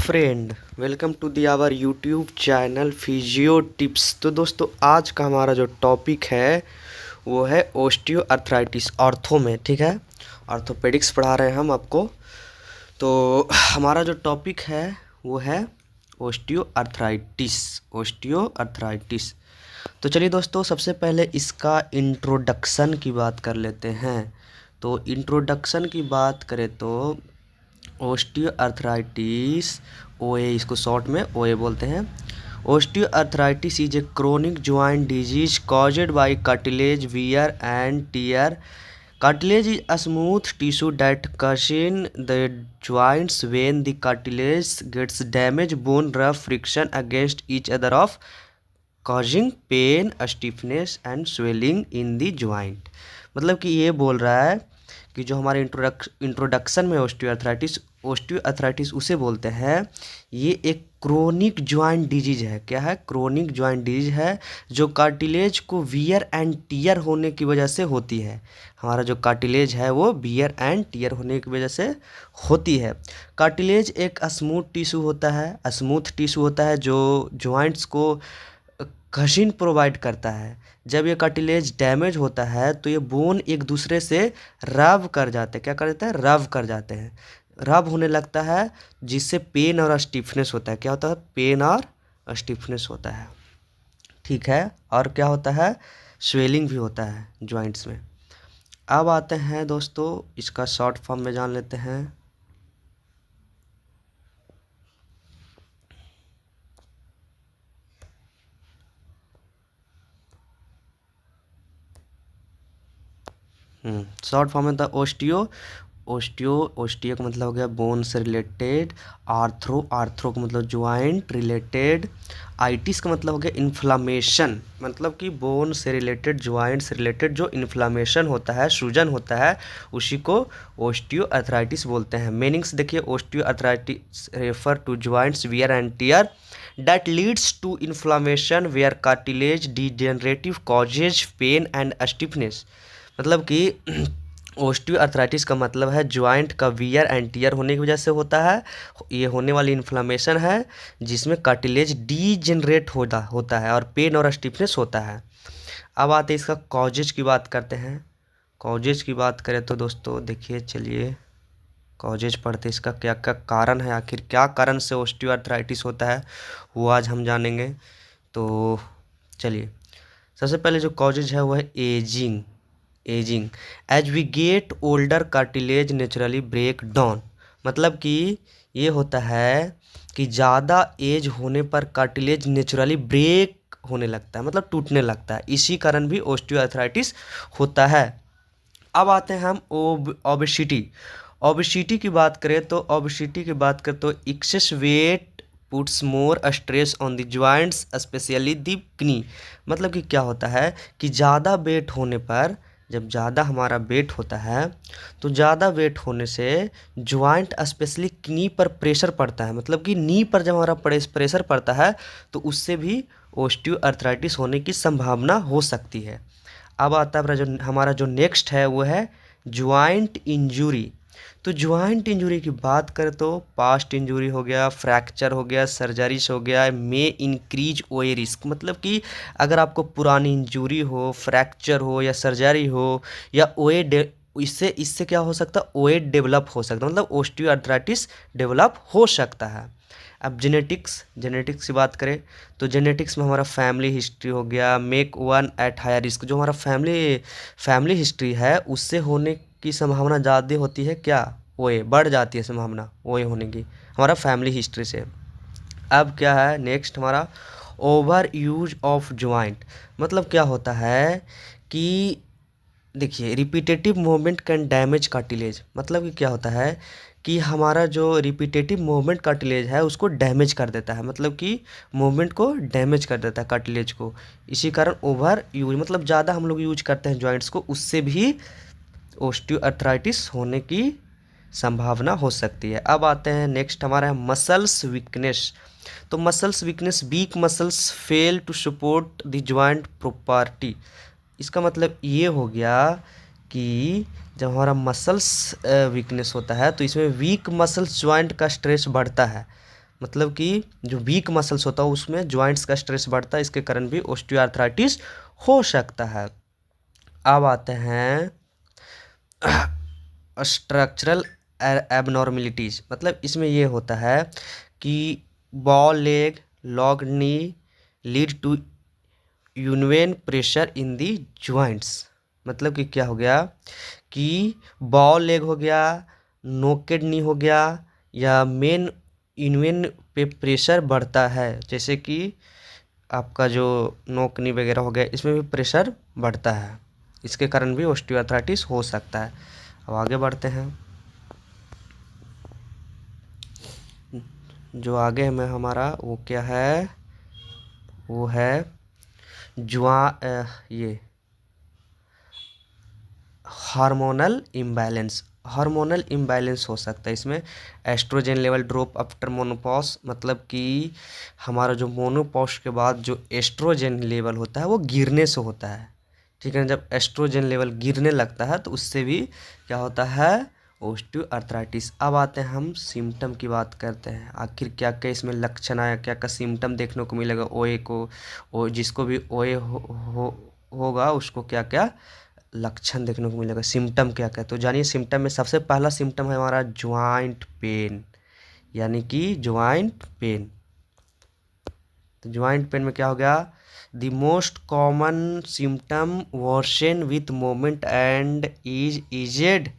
Friend, welcome to the our YouTube channel physio tips. तो दोस्तों, आज का हमारा जो टॉपिक है वो है ओस्टियो अर्थराइटिस ऑर्थो में। ठीक है, ऑर्थोपेडिक्स पढ़ा रहे हैं हम आपको। तो हमारा जो टॉपिक है वो है ओस्टियो अर्थराइटिस। तो चलिए दोस्तों, सबसे पहले इसका इंट्रोडक्शन की बात कर लेते हैं। तो इंट्रोडक्शन की बात करें तो ओस्टियो अर्थराइटिस, ओए इसको शॉर्ट में ओए बोलते हैं। Osteo arthritis is a chronic joint disease caused by cartilage wear and tier. Cartilage is a smooth tissue that cushion the joints. When the cartilage gets damaged, bone rub friction against each other of causing pain, stiffness and swelling in the joint। मतलब कि ये बोल रहा है कि जो हमारे introduction में ओस्टियोआर्थराइटिस उसे बोलते हैं। ये एक क्रोनिक ज्वाइंट डिजीज है। क्या है? क्रोनिक ज्वाइंट डिजीज है जो कार्टिलेज को वियर एंड टियर होने की वजह से होती है। हमारा जो कार्टिलेज है वो वियर एंड टियर होने की वजह से होती है। कार्टिलेज एक स्मूथ टिश्यू होता है जो जॉइंट्स को कशिन प्रोवाइड करता है। जब ये कार्टिलेज डैमेज होता है तो ये बोन एक दूसरे से रब कर जाते हैं। क्या कर देते हैं? रब कर जाते हैं। रब होने लगता है जिससे पेन और स्टिफनेस होता है। क्या होता है? पेन और स्टिफनेस होता है। ठीक है, और क्या होता है? स्वेलिंग भी होता है जॉइंट्स में। अब आते हैं दोस्तों, इसका शॉर्ट फॉर्म में जान लेते हैं। शॉर्ट फॉर्म में था ओस्टियो का मतलब हो गया बोन से रिलेटेड। आर्थरो का मतलब ज्वाइंट रिलेटेड। आइटिस का मतलब हो गया इन्फ्लामेशन, मतलब कि बोन से रिलेटेड, ज्वाइंट से रिलेटेड जो इन्फ्लामेशन होता है, सूजन होता है, उसी को ओस्टियो अर्थराइटिस बोलते हैं। मीनिंग्स देखिए, osteoarthritis refer to joints wear and tear that leads to inflammation where cartilage degenerative causes pain and stiffness। मतलब कि ओस्टियो अर्थराइटिस का मतलब है ज्वाइंट का वियर एंड टियर होने की वजह से होता है। ये होने वाली इन्फ्लामेशन है जिसमें कार्टिलेज डीजेनरेट होता है और पेन और स्टिफनेस होता है। अब आते हैं इसका कॉजेज की बात करते हैं। कॉजेज की बात करें तो दोस्तों देखिए, चलिए कॉजेज पढ़ते इसका क्या क्या कारण है, आखिर क्या कारण से ओस्टियो अर्थराइटिस होता है वो आज हम जानेंगे। तो चलिए, सबसे पहले जो कॉजेज है वो है aging. As we get older cartilage naturally break down. मतलब कि ये होता है कि ज़्यादा एज होने पर कार्टिलेज नेचुरली ब्रेक होने लगता है, मतलब टूटने लगता है। इसी कारण भी ओस्टियोआर्थराइटिस होता है। अब आते हैं हम ओबेसिटी की बात करें तो access wait puts more stress on the joints specially the knee. मतलब कि क्या होता है कि ज़्यादा वेट होने पर, जब ज़्यादा हमारा वेट होता है तो ज़्यादा वेट होने से जॉइंट स्पेशली नी पर प्रेशर पड़ता है। मतलब कि नी पर जब हमारा प्रेशर पड़ता है तो उससे भी ओस्टियोआर्थराइटिस होने की संभावना हो सकती है। अब आता है हमारा जो नेक्स्ट है वो है ज्वाइंट इंजरी। तो ज्वाइंट इंजरी की बात करें तो पास्ट इंजरी हो गया, फ्रैक्चर हो गया, सर्जरीज हो गया, मे इंक्रीज ओए रिस्क। मतलब कि अगर आपको पुरानी इंजरी हो, फ्रैक्चर हो या सर्जरी हो या इससे क्या हो सकता है? ओए डेवलप हो सकता है, मतलब ओस्टियोआर्थराइटिस डेवलप हो सकता है। अब जेनेटिक्स की बात करें तो जेनेटिक्स में हमारा फैमिली हिस्ट्री हो गया, make one at higher risk. जो हमारा फैमिली हिस्ट्री है उससे होने की संभावना ज़्यादा होती है। क्या? ओए बढ़ जाती है संभावना ओए होने की, हमारा फैमिली हिस्ट्री से। अब क्या है नेक्स्ट हमारा ओवर यूज ऑफ ज्वाइंट। मतलब क्या होता है कि देखिए, repetitive movement can damage cartilage. मतलब कि क्या होता है कि हमारा जो रिपीटेटिव मूवमेंट कार्टिलेज है उसको डैमेज कर देता है। मतलब कि मूवमेंट को डैमेज कर देता है कार्टिलेज को। इसी कारण ओवर यूज, मतलब ज़्यादा हम लोग यूज करते हैं जॉइंट्स को, उससे भी ओस्टियोआर्थराइटिस होने की संभावना हो सकती है। अब आते हैं नेक्स्ट हमारा है मसल्स वीकनेस। तो muscles weakness, weak muscles fail to support the joint property. इसका मतलब ये हो गया कि जब हमारा मसल्स वीकनेस होता है तो इसमें वीक मसल्स जॉइंट का स्ट्रेस बढ़ता है। मतलब कि जो वीक मसल्स होता है उसमें जॉइंट्स का स्ट्रेस बढ़ता है, इसके कारण भी ऑस्टियोआर्थराइटिस हो सकता है। अब आते हैं स्ट्रक्चरल एबनॉर्मेलिटीज, मतलब इसमें ये होता है कि bow leg long knee lead to uneven pressure in the joints. मतलब कि क्या हो गया कि बॉल लेग हो गया, नोकेड नी हो गया, या मेन यूनिवेन पे प्रेशर बढ़ता है, जैसे कि आपका जो नोक नी वगैरह हो गया, इसमें भी प्रेशर बढ़ता है, इसके कारण भी ऑस्टियोआर्थराइटिस हो सकता है। अब आगे बढ़ते हैं। जो आगे में हमारा वो क्या है, वो है ये हार्मोनल इम्बैलेंस। हार्मोनल इम्बैलेंस हो सकता है इसमें। Estrogen level drop after menopause, मतलब कि हमारा जो मोनोपॉज के बाद जो एस्ट्रोजन लेवल होता है वो गिरने से होता है, ठीक है। जब एस्ट्रोजन लेवल गिरने लगता है तो उससे भी क्या होता है, ऑस्टियोआर्थराइटिस। अब आते हैं हम सिम्टम की बात करते हैं, आखिर क्या क्या इसमें लक्षण आया, क्या क्या सिम्टम देखने को मिलेगा ओए को, जिसको भी ओए होगा उसको क्या क्या लक्षण देखने को मिलेगा, सिम्टम क्या क्या। तो जानिए सिम्टम में सबसे पहला सिम्टम है हमारा ज्वाइंट पेन, यानी कि ज्वाइंट पेन। तो ज्वाइंट पेन में क्या हो गया, the most common symptom worsen with moment and is eased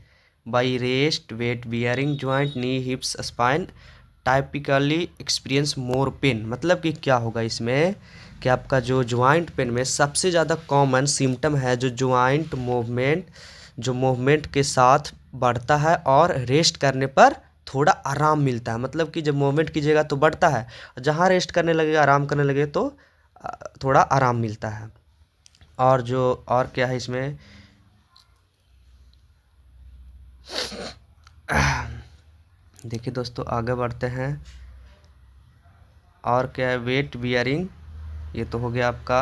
by rest weight bearing joint knee hips spine typically experience more pain. मतलब कि क्या होगा इसमें कि आपका जो ज्वाइंट पेन में सबसे ज़्यादा कॉमन सिम्टम है जो ज्वाइंट मूवमेंट, जो मूवमेंट के साथ बढ़ता है और रेस्ट करने पर थोड़ा आराम मिलता है। मतलब कि जब मूवमेंट कीजिएगा तो बढ़ता है, जहाँ रेस्ट करने लगेगा आराम करने लगे तो थोड़ा आराम मिलता है। और जो और क्या है इसमें, देखिए दोस्तों आगे बढ़ते हैं। और क्या है, वेट बियरिंग, ये तो हो गया आपका।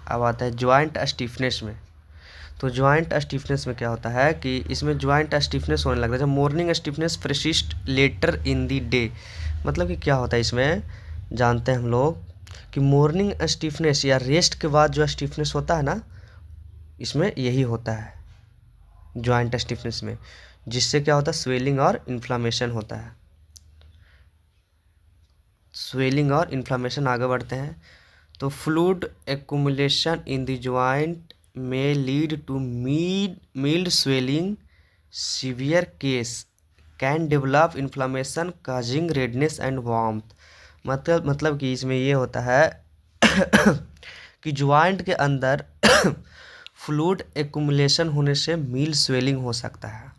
अब आता है ज्वाइंट स्टिफनेस में। तो ज्वाइंट स्टिफनेस में क्या होता है कि इसमें ज्वाइंट स्टिफनेस होने लगता है जब morning stiffness persist later in the day. मतलब कि क्या होता है इसमें, जानते हैं हम लोग कि मॉर्निंग स्टिफनेस या रेस्ट के बाद जो स्टिफनेस होता है ना, इसमें यही होता है ज्वाइंट स्टिफनेस में, जिससे क्या होता है स्वेलिंग और इन्फ्लामेशन होता है। स्वेलिंग और इन्फ्लामेशन, आगे बढ़ते हैं। तो fluid accumulation in the joint में lead to mild swelling, severe case can develop inflammation causing redness and warmth. मतलब कि इसमें ये होता है कि ज्वाइंट के अंदर फ्लूइड एक्युमुलेशन होने से मिल्ड स्वेलिंग हो सकता है।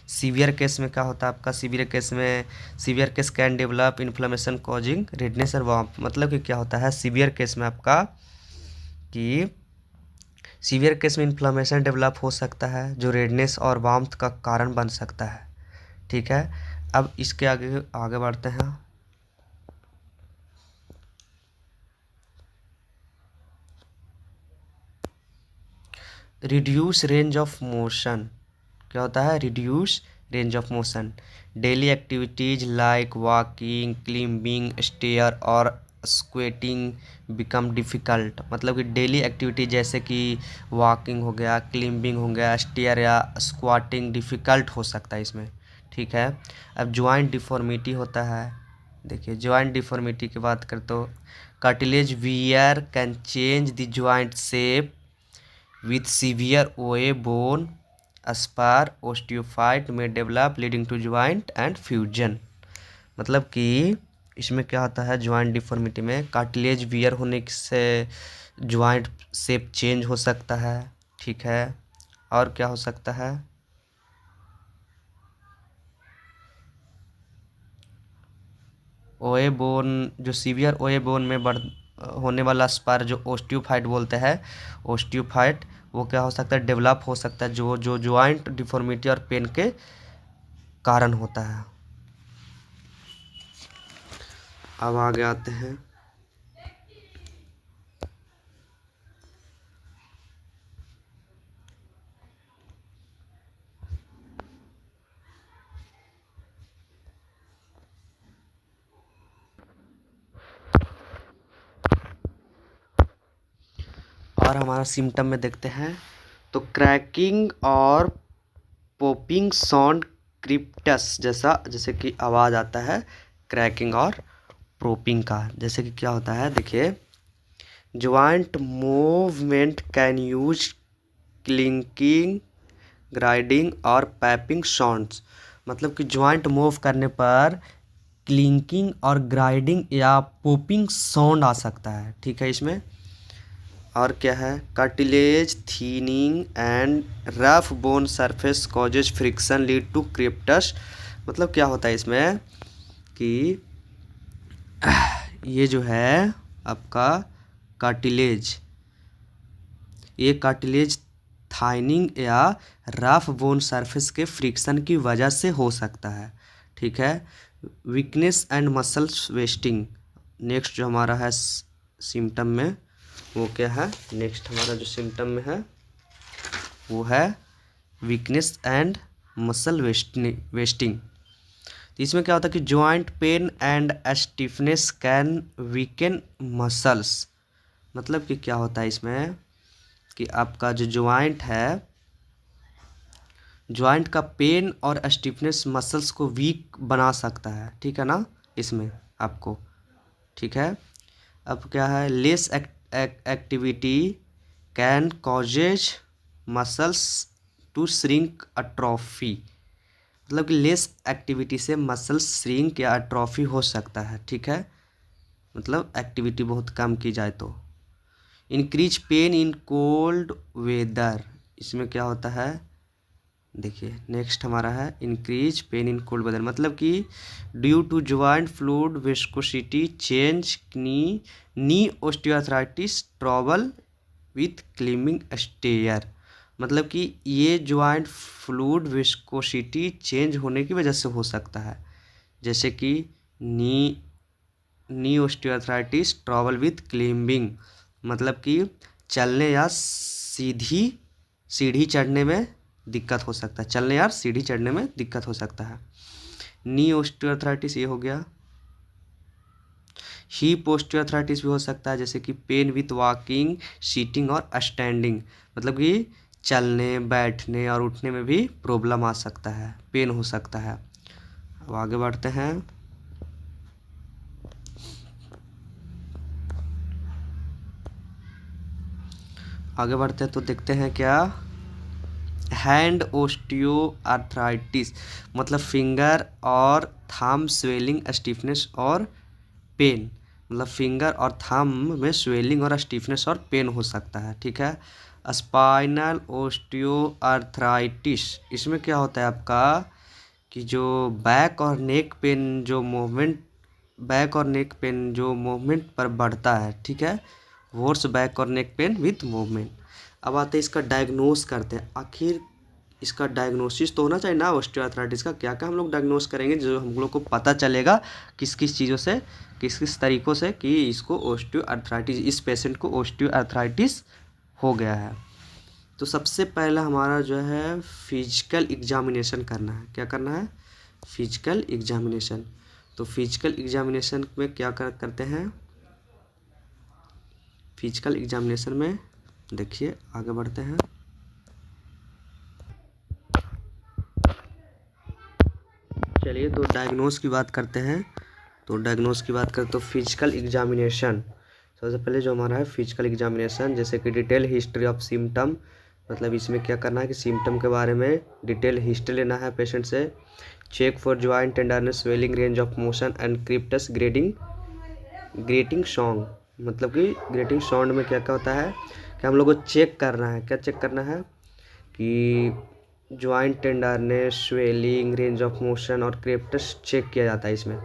सीवियर केस में क्या होता है आपका, severe case can develop inflammation causing redness और वार्मथ। मतलब कि क्या होता है सीवियर केस में आपका, कि सीवियर केस में इन्फ्लेमेशन डेवलप हो सकता है जो रेडनेस और वार्मथ का कारण बन सकता है, ठीक है। अब इसके आगे आगे बढ़ते हैं। रिड्यूस रेंज ऑफ मोशन, क्या होता है, reduce range of motion. Daily activities like walking climbing stair और स्क्वेटिंग बिकम डिफ़िकल्ट। मतलब कि डेली एक्टिविटी जैसे कि वॉकिंग हो गया, क्लिम्बिंग हो गया, स्टेयर या स्क्वाटिंग डिफ़िकल्ट हो सकता है इसमें, ठीक है। अब ज्वाइंट डिफॉर्मिटी होता है। देखिए ज्वाइंट डिफॉर्मिटी की बात करें तो cartilage wear can change the joint shape with severe OA bone spar osteophyte may develop leading to joint and fusion। मतलब कि इसमें क्या होता है, ज्वाइंट डिफॉर्मिटी में कार्टिलेज वियर होने से ज्वाइंट शेप चेंज हो सकता है, ठीक है। और क्या हो सकता है, ओए बोन, जो सीवियर ओए बोन में बढ़ होने वाला स्पार जो ओस्टियोफाइट बोलते हैं, ओस्टियोफाइट वो क्या हो सकता है, डेवलप हो सकता है जो जो ज्वाइंट डिफॉर्मिटी और पेन के कारण होता है। अब आगे आते हैं। और हमारा सिम्टम में देखते हैं। तो क्रैकिंग और पॉपिंग साउंड क्रिप्टस जैसे कि आवाज़ आता है क्रैकिंग और पॉपिंग का। जैसे कि क्या होता है देखिए, joint movement can use clicking, grinding और पैपिंग साउंड्स। मतलब कि ज्वाइंट मूव करने पर क्लिंकिंग और ग्राइंडिंग या पॉपिंग साउंड आ सकता है, ठीक है इसमें। और क्या है, cartilage thinning and rough bone surface causes friction lead to crepitus. मतलब क्या होता है इसमें कि ये जो है आपका कार्टिलेज, ये कार्टिलेज थाइनिंग या रफ बोन सरफेस के फ्रिक्शन की वजह से हो सकता है, ठीक है। Weakness and muscles wasting, next जो हमारा है सिम्टम में वो क्या है, नेक्स्ट हमारा जो सिम्टम में है वो है वीकनेस एंड मसल वेस्टिंग। तो इसमें क्या होता है कि joint pain and stiffness can weaken muscles. मतलब कि क्या होता है इसमें कि आपका जो जॉइंट है, जॉइंट का पेन और स्टिफनेस मसल्स को वीक बना सकता है, ठीक है ना इसमें आपको, ठीक है। अब क्या है, less activity can causes muscles to shrink atrophy. मतलब कि लेस एक्टिविटी से मसल्स श्रिंक या अट्रोफी हो सकता है, ठीक है। मतलब एक्टिविटी बहुत कम की जाए तो। Increase pain in cold weather, इसमें क्या होता है देखिए, नेक्स्ट हमारा है increase pain in cold weather. मतलब कि due to joint fluid viscosity change, knee osteoarthritis, trouble with climbing stair. मतलब कि ये ज्वाइंट फ्लूइड विस्कोसिटी चेंज होने की वजह से हो सकता है, जैसे कि नी ऑस्टियोआर्थराइटिस, ट्रबल विथ क्लिम्बिंग। मतलब कि चलने या सीढ़ी चढ़ने में दिक्कत हो सकता है, चलने या सीढ़ी चढ़ने में दिक्कत हो सकता है। नी ऑस्टियोआर्थराइटिस ये हो गया। हिप ऑस्टियोआर्थराइटिस भी हो सकता है, जैसे कि पेन विथ वॉकिंग, सीटिंग और स्टैंडिंग। मतलब कि चलने, बैठने और उठने में भी प्रॉब्लम आ सकता है, पेन हो सकता है। अब आगे बढ़ते हैं। आगे बढ़ते हैं तो देखते हैं क्या, हैंड ऑस्टियोआर्थराइटिस। मतलब फिंगर और थंब स्वेलिंग, स्टिफनेस और पेन। मतलब फिंगर और थंब में स्वेलिंग और स्टिफनेस और पेन हो सकता है, ठीक है। स्पाइनल ऑस्टियोआर्थराइटिस, इसमें क्या होता है आपका कि जो बैक और नेक पेन जो मूवमेंट पर बढ़ता है, ठीक है। हॉर्स बैक और नेक पेन विथ मूवमेंट। अब आते हैं इसका डायग्नोस करते हैं। आखिर इसका डायग्नोसिस तो होना चाहिए ना ऑस्टियोआर्थराइटिस का, क्या क्या हम लोग डायग्नोस करेंगे जो हम लोग को पता चलेगा किस किस चीज़ों से, किस किस तरीक़ों से कि इसको ऑस्टियोआर्थराइटिस, इस पेशेंट को ऑस्टियोआर्थराइटिस हो गया है। तो सबसे पहला हमारा जो है फिजिकल एग्जामिनेशन करना है। क्या करना है, फिजिकल एग्जामिनेशन। तो फिजिकल एग्जामिनेशन में क्या करते हैं, फिजिकल एग्जामिनेशन में देखिए आगे बढ़ते हैं। चलिए तो डायग्नोस की बात करते हैं। तो डायग्नोस की बात करें तो फिजिकल एग्जामिनेशन, सबसे पहले जो हमारा है फिजिकल एग्जामिनेशन, जैसे कि डिटेल हिस्ट्री ऑफ सिम्टम। मतलब इसमें क्या करना है कि सिम्टम के बारे में डिटेल हिस्ट्री लेना है पेशेंट से। Check for joint tenderness, swelling, range of motion and crepitus grating sound. मतलब कि ग्रेटिंग साउंड में क्या क्या होता है कि हम लोग को चेक करना है, क्या चेक करना है कि joint tenderness, swelling, range of motion और क्रिप्टस चेक किया जाता है इसमें।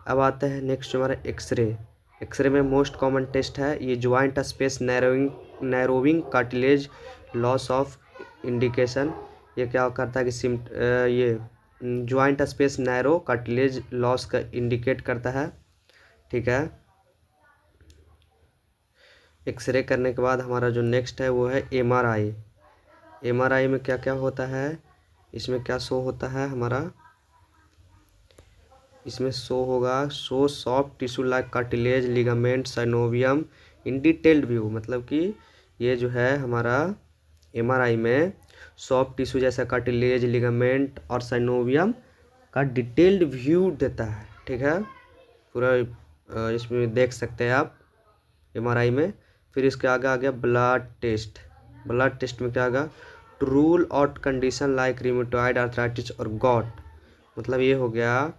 अब आता है नेक्स्ट हमारा एक्सरे। एक्सरे में मोस्ट कॉमन टेस्ट है ये joint space narrowing, cartilage loss of indication. ये क्या करता है कि ये joint space narrow cartilage loss का इंडिकेट करता है, ठीक है। एक्सरे करने के बाद हमारा जो नेक्स्ट है वो है एमआरआई। एमआरआई में क्या क्या होता है, इसमें क्या शो होता है हमारा, इसमें शो होगा show soft tissue like cartilage, ligament, synovium in detailed view. मतलब कि ये जो है हमारा एमआरआई में सॉफ्ट टिश्यू जैसा कार्टिलेज, लिगामेंट और साइनोवियम का डिटेल्ड व्यू देता है। ठीक है, पूरा इसमें देख सकते हैं आप एमआरआई में। फिर इसके आगे आ गया ब्लड टेस्ट। ब्लड टेस्ट में क्या आगा, to rule out condition like rheumatoid arthritis और गॉट। मतलब ये हो गया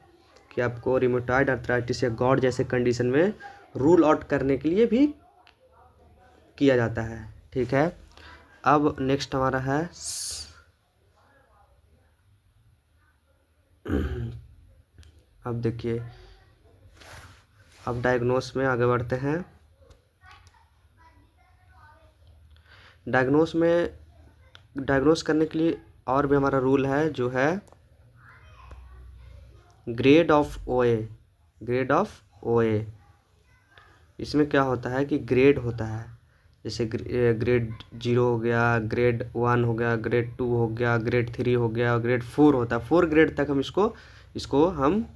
कि आपको रिमेटॉइड आर्थराइटिस या गॉट जैसे कंडीशन में रूल आउट करने के लिए भी किया जाता है। ठीक है, अब नेक्स्ट हमारा है अब देखिए, अब डायग्नोस में आगे बढ़ते हैं। डायग्नोस करने के लिए और भी हमारा रूल है जो है ग्रेड ऑफ ओए। ग्रेड ऑफ ओए, इसमें क्या होता है कि ग्रेड होता है, जैसे ग्रेड 0 हो गया, ग्रेड 1 हो गया, ग्रेड 2 हो गया, ग्रेड 3 हो गया, ग्रेड 4 होता है। 4 ग्रेड तक हम इसको हम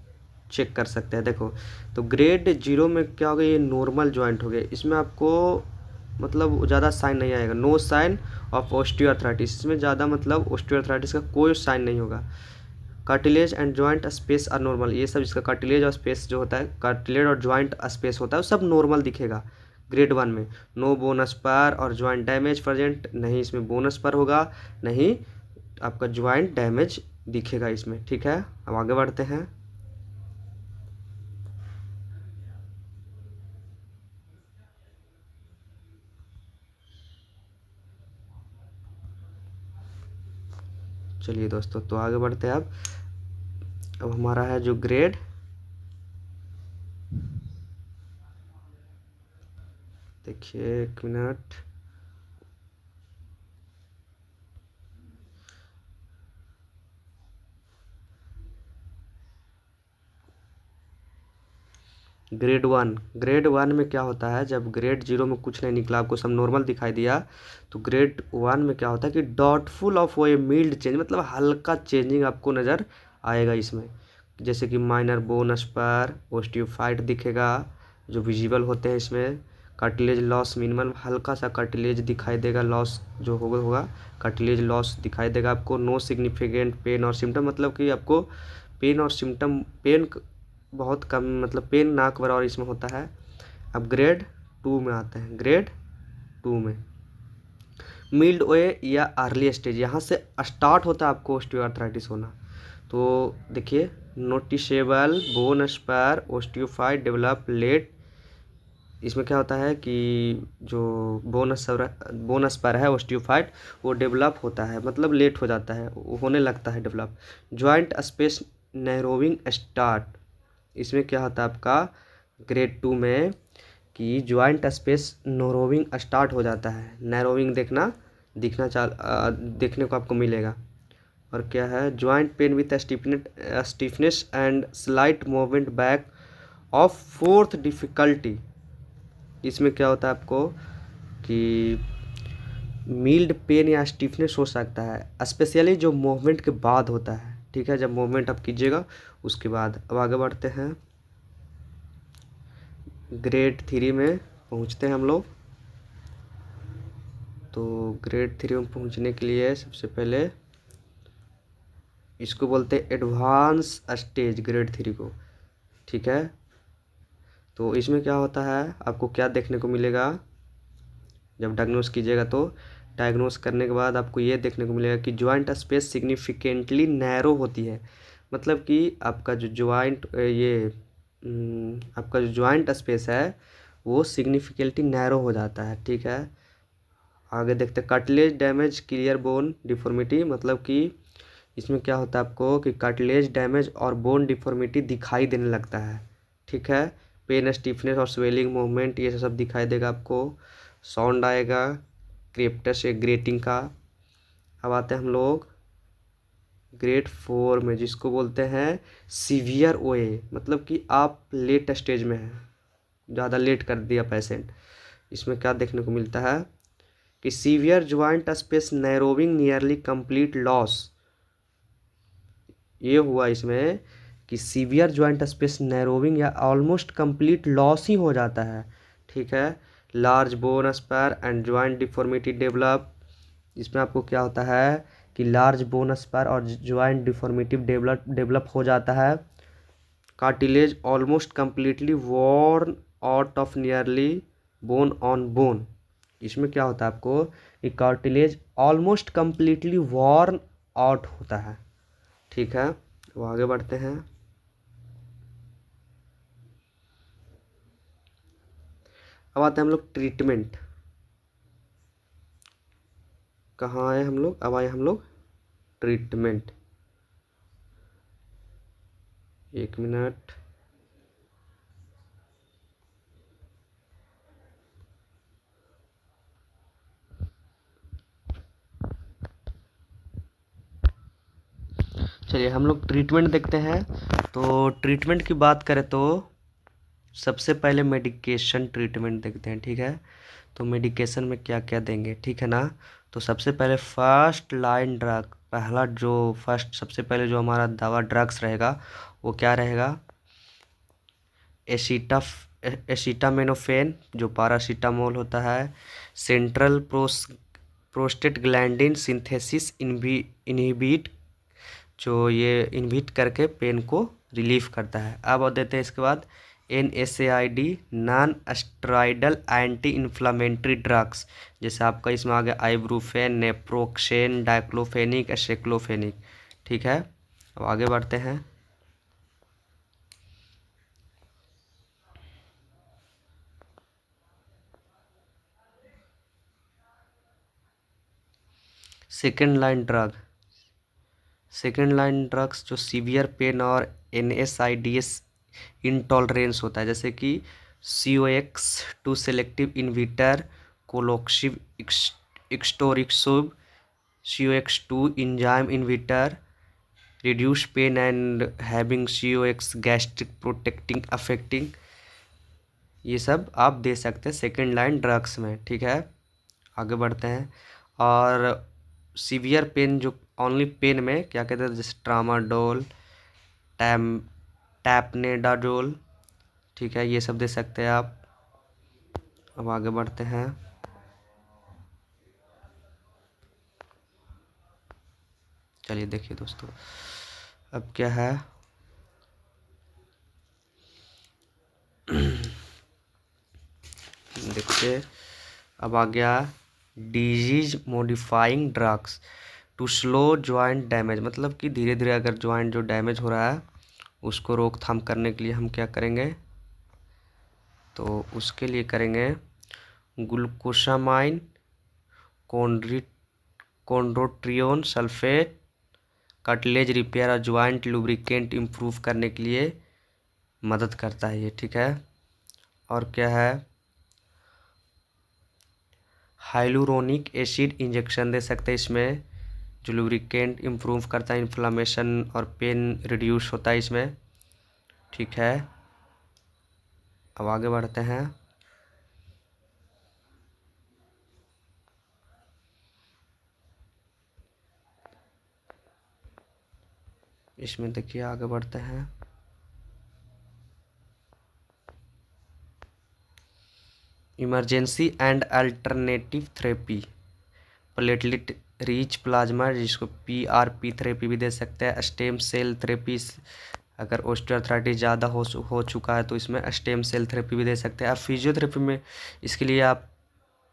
चेक कर सकते हैं। देखो, तो ग्रेड 0 में क्या हो गया, ये नॉर्मल जॉइंट हो गया। इसमें आपको मतलब ज़्यादा साइन नहीं आएगा, नो साइन ऑफ ऑस्टियोआर्थराइटिस। इसमें ज़्यादा मतलब ऑस्टियोआर्थराइटिस का कोई साइन नहीं होगा। Cartilage and joint space are normal, ये सब इसका कार्टिलेज और स्पेस जो होता है, कार्टिलेज और जॉइंट स्पेस होता है, वो सब नॉर्मल दिखेगा। ग्रेड 1 में नो बोनस पर और जॉइंट डैमेज प्रेजेंट, नहीं इसमें बोनस पर होगा, नहीं आपका जॉइंट डैमेज दिखेगा इसमें। ठीक है, अब आगे बढ़ते हैं। चलिए दोस्तों, तो आगे बढ़ते हैं। अब हमारा है जो ग्रेड, देखिए एक मिनट, ग्रेड 1। ग्रेड 1 में क्या होता है, जब ग्रेड 0 में कुछ नहीं निकला, आपको सब नॉर्मल दिखाई दिया, तो ग्रेड 1 में क्या होता है कि डॉटफुल ऑफ वो मिल्ड चेंज, मतलब हल्का चेंजिंग आपको नज़र आएगा इसमें। जैसे कि माइनर बोन स्पर, ओस्टियोफाइट दिखेगा जो विजिबल होते हैं इसमें। कार्टिलेज लॉस मिनिमल, हल्का सा कार्टिलेज दिखाई देगा, लॉस जो होगा कार्टिलेज लॉस दिखाई देगा आपको। नो सिग्निफिकेंट पेन और सिम्टम, मतलब कि आपको पेन और सिम्टम, पेन बहुत कम, मतलब पेन नाक बराबर इसमें होता है। अब ग्रेड 2 में आते हैं। ग्रेड 2 में मिल्ड ओए या अर्ली स्टेज, यहाँ से स्टार्ट होता है आपको ऑस्टियोआर्थराइटिस होना। तो देखिए, noticeable bone spur osteophyte develop late. इसमें क्या होता है कि जो बोन स्पर है ओस्टियोफाइट, वो डेवलप होता है, मतलब लेट हो जाता है, होने लगता है डेवलप। जॉइंट स्पेस नैरोविंग स्टार्ट, इसमें क्या होता है आपका ग्रेड 2 में कि जॉइंट स्पेस नैरोविंग स्टार्ट हो जाता है। नैरोविंग देखने को आपको मिलेगा। और क्या है, joint pain with stiffness and slight movement back of fourth difficulty. इसमें क्या होता है आपको कि मिल्ड पेन या स्टिफनेस हो सकता है, स्पेशली जो मूवमेंट के बाद होता है। ठीक है, जब मूवमेंट आप कीजिएगा उसके बाद। अब आगे बढ़ते हैं, ग्रेड 3 में पहुंचते हैं हम लोग। तो ग्रेड 3 में पहुंचने के लिए सबसे पहले इसको बोलते हैं एडवांस स्टेज, ग्रेड 3 को। ठीक है, तो इसमें क्या होता है, आपको क्या देखने को मिलेगा जब डायग्नोस कीजिएगा, तो डायग्नोस करने के बाद आपको ये देखने को मिलेगा कि जॉइंट स्पेस सिग्निफिकेंटली नैरो होती है। मतलब कि आपका जो आपका जो जॉइंट स्पेस है वो सिग्निफिकेंटली नैरो हो जाता है। ठीक है, आगे देखते हैं cartilage damage clear bone deformity. मतलब कि इसमें क्या होता है आपको कि कार्टिलेज डैमेज और बोन डिफॉर्मिटी दिखाई देने लगता है। ठीक है, पेन स्टिफनेस और स्वेलिंग मूवमेंट ये सब दिखाई देगा आपको। साउंड आएगा क्रेप्टस या ग्रेटिंग का। अब आते हैं हम लोग ग्रेड 4 में, जिसको बोलते हैं सीवियर ओए। मतलब कि आप लेट स्टेज में हैं, ज़्यादा लेट कर दिया पेशेंट। इसमें क्या देखने को मिलता है कि severe joint space narrowing nearly complete loss. ये हुआ इसमें कि सीवियर ज्वाइंट स्पेस नैरोविंग या ऑलमोस्ट कंप्लीट लॉस ही हो जाता है। ठीक है, large bone spur and joint deformity develop. इसमें आपको क्या होता है कि लार्ज बोन स्पर और ज्वाइंट डिफॉर्मिटी डेवलप हो जाता है। Cartilage almost completely worn out of nearly bone on bone. इसमें क्या होता है आपको कि cartilage almost completely worn out होता है। ठीक है, वो आगे बढ़ते हैं। अब आते हैं हम लोग ट्रीटमेंट। कहाँ आए हम लोग? अब आए हम लोग ट्रीटमेंट। एक मिनट। चलिए हम लोग ट्रीटमेंट देखते हैं। तो ट्रीटमेंट की बात करें तो सबसे पहले मेडिकेशन ट्रीटमेंट देखते हैं। ठीक है, तो मेडिकेशन में क्या क्या देंगे, ठीक है ना। तो सबसे पहले फर्स्ट लाइन ड्रग, पहला जो फर्स्ट सबसे पहले जो हमारा दवा ड्रग्स रहेगा वो क्या रहेगा? एसिटामिनोफेन जो पैरासीटामोल होता है। सेंट्रल प्रोस्टेट ग्लैंडिन सिंथेसिस इनहिबिट, जो ये इनहिबिट करके पेन को रिलीफ करता है। अब और देते हैं इसके बाद NSAID non steroidal anti inflammatory drugs, जैसे आपका इसमें आ गया आइब्रूफेन, नेप्रोक्सेन, डाइक्लोफेनिक, एसेक्लोफेनिक। ठीक है, अब आगे बढ़ते हैं। सेकेंड लाइन ड्रग्स जो सीवियर पेन और NSAIDs इंटॉलरेंस होता है, जैसे कि CO-X2 selective inhibitor, celecoxib, etoricoxib, CO-X2 enzyme inhibitor, reduce pain and having CO-X gastric protecting affecting, ये सब आप दे सकते हैं सेकेंड लाइन ड्रग्स में। ठीक है, आगे बढ़ते हैं। और सीवियर पेन जो ओनली पेन में क्या कहते हैं, जैसे ट्रामाडोल, टैम टैपनेडाडोल। ठीक है, ये सब दे सकते हैं आप। अब आगे बढ़ते हैं। चलिए देखिए दोस्तों, अब क्या है देखिए, अब आ गया disease modifying drugs to slow joint damage, मतलब कि धीरे धीरे अगर जॉइंट जो डैमेज हो रहा है उसको रोकथाम करने के लिए हम क्या करेंगे, तो उसके लिए करेंगे ग्लूकोसामाइन, कॉन्ड्रोट्रियोन सल्फेट, कार्टिलेज रिपेयर और जॉइंट लुब्रिकेंट इम्प्रूव करने के लिए मदद करता है ये। ठीक है, और क्या है, हाइलुरोनिक एसिड इंजेक्शन दे सकते हैं इसमें, जो लुब्रिकेंट इम्प्रूव करता है, इन्फ्लामेशन और पेन रिड्यूस होता है इसमें। ठीक है, अब आगे बढ़ते हैं। इसमें देखिए आगे बढ़ते हैं। Emergency and alternative therapy, platelet rich plasma, जिसको PRP थेरेपी भी दे सकते हैं। स्टेम सेल थेरेपी, अगर ऑस्टियोआर्थराइटिस ज़्यादा हो चुका है तो इसमें स्टेम सेल थेरेपी भी दे सकते हैं। अब फिजियोथेरेपी में इसके लिए आप,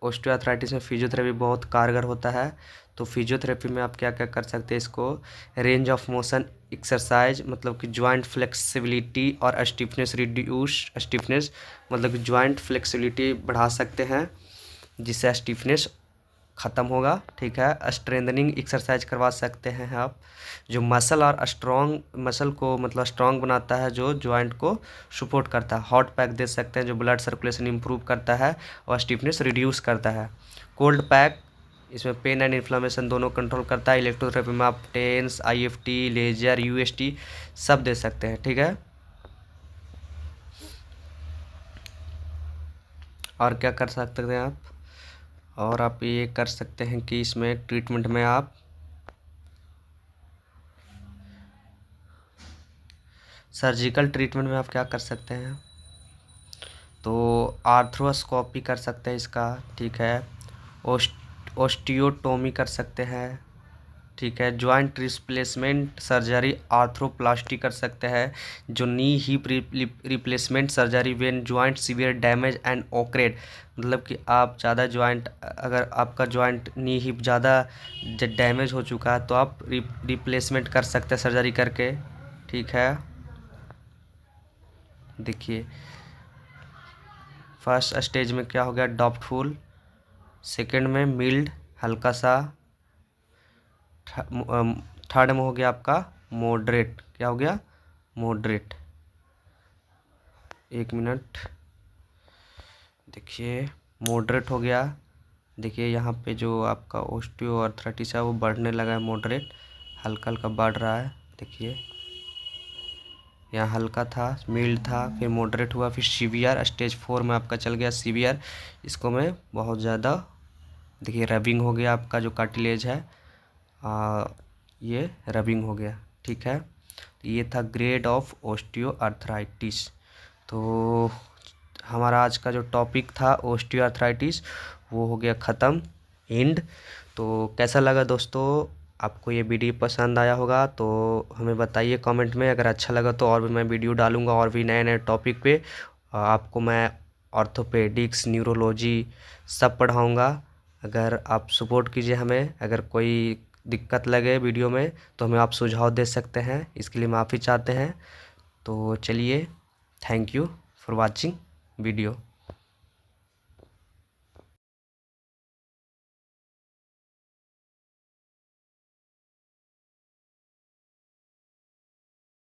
ऑस्टियोआर्थराइटिस में फिजियोथेरेपी बहुत कारगर होता है। तो फिजियोथेरेपी में आप क्या क्या कर सकते हैं इसको, रेंज ऑफ मोशन एक्सरसाइज, मतलब कि जॉइंट फ्लेक्सिबिलिटी और स्टिफनेस, रिड्यूस स्टिफनेस, मतलब कि जॉइंट फ्लेक्सिबिलिटी बढ़ा सकते हैं जिससे स्टिफनेस ख़त्म होगा। ठीक है, स्ट्रेंथनिंग एक्सरसाइज करवा सकते हैं आप, जो मसल और स्ट्रॉन्ग मसल को मतलब स्ट्रॉन्ग बनाता है, जो जॉइंट को सपोर्ट करता है। हॉट पैक दे सकते हैं जो ब्लड सर्कुलेशन इंप्रूव करता है और स्टिफनेस रिड्यूस करता है। कोल्ड पैक इसमें पेन एंड इन्फ्लामेशन दोनों कंट्रोल करता है। इलेक्ट्रोथेरेपी में आप टेंस, IFT, लेजर, UST सब दे सकते हैं। ठीक है, और क्या कर सकते हैं आप, और आप ये कर सकते हैं कि इसमें ट्रीटमेंट में आप सर्जिकल ट्रीटमेंट में आप क्या कर सकते हैं, तो आर्थ्रोस्कोपी कर सकते हैं इसका, ठीक है। ओस्टियोटोमी कर सकते हैं, ठीक है। जॉइंट रिप्लेसमेंट सर्जरी आर्थ्रोप्लास्टी कर सकते हैं, जो knee hip replacement surgery when joint severe damage and occurred, मतलब कि आप ज़्यादा जॉइंट, अगर आपका जॉइंट नी हिप ज़्यादा डैमेज हो चुका है तो आप रिप्लेसमेंट कर सकते हैं सर्जरी करके, ठीक है। देखिए फर्स्ट स्टेज में क्या हो गया, डाउटफुल। सेकंड में मिल्ड, हल्का सा। थर्ड में हो गया आपका मॉडरेट। क्या हो गया, मॉडरेट। एक मिनट, देखिए मॉडरेट हो गया। देखिए यहाँ पे जो आपका ऑस्टियोआर्थराइटिस है वो बढ़ने लगा है, मॉडरेट, हल्का हल्का बढ़ रहा है। देखिए यहाँ हल्का था, मिल्ड था, फिर मॉडरेट हुआ, फिर सीवियर, स्टेज 4 में आपका चल गया सीवियर। इसको में बहुत ज़्यादा, देखिए रबिंग हो गया, आपका जो कार्टिलेज है ये रबिंग हो गया, ठीक है। तो ये था ग्रेड ऑफ ऑस्टियोआर्थराइटिस। तो हमारा आज का जो टॉपिक था ऑस्टियोआर्थराइटिस वो हो गया ख़त्म, एंड। तो कैसा लगा दोस्तों, आपको ये वीडियो पसंद आया होगा तो हमें बताइए कमेंट में। अगर अच्छा लगा तो और भी मैं वीडियो डालूँगा और भी नए नए टॉपिक पे। आपको मैं ऑर्थोपेडिक्स, न्यूरोलॉजी सब पढ़ाऊँगा। अगर आप सपोर्ट कीजिए हमें, अगर कोई दिक्कत लगे वीडियो में तो हमें आप सुझाव दे सकते हैं, इसके लिए माफ़ी चाहते हैं। तो चलिए, thank you for watching video.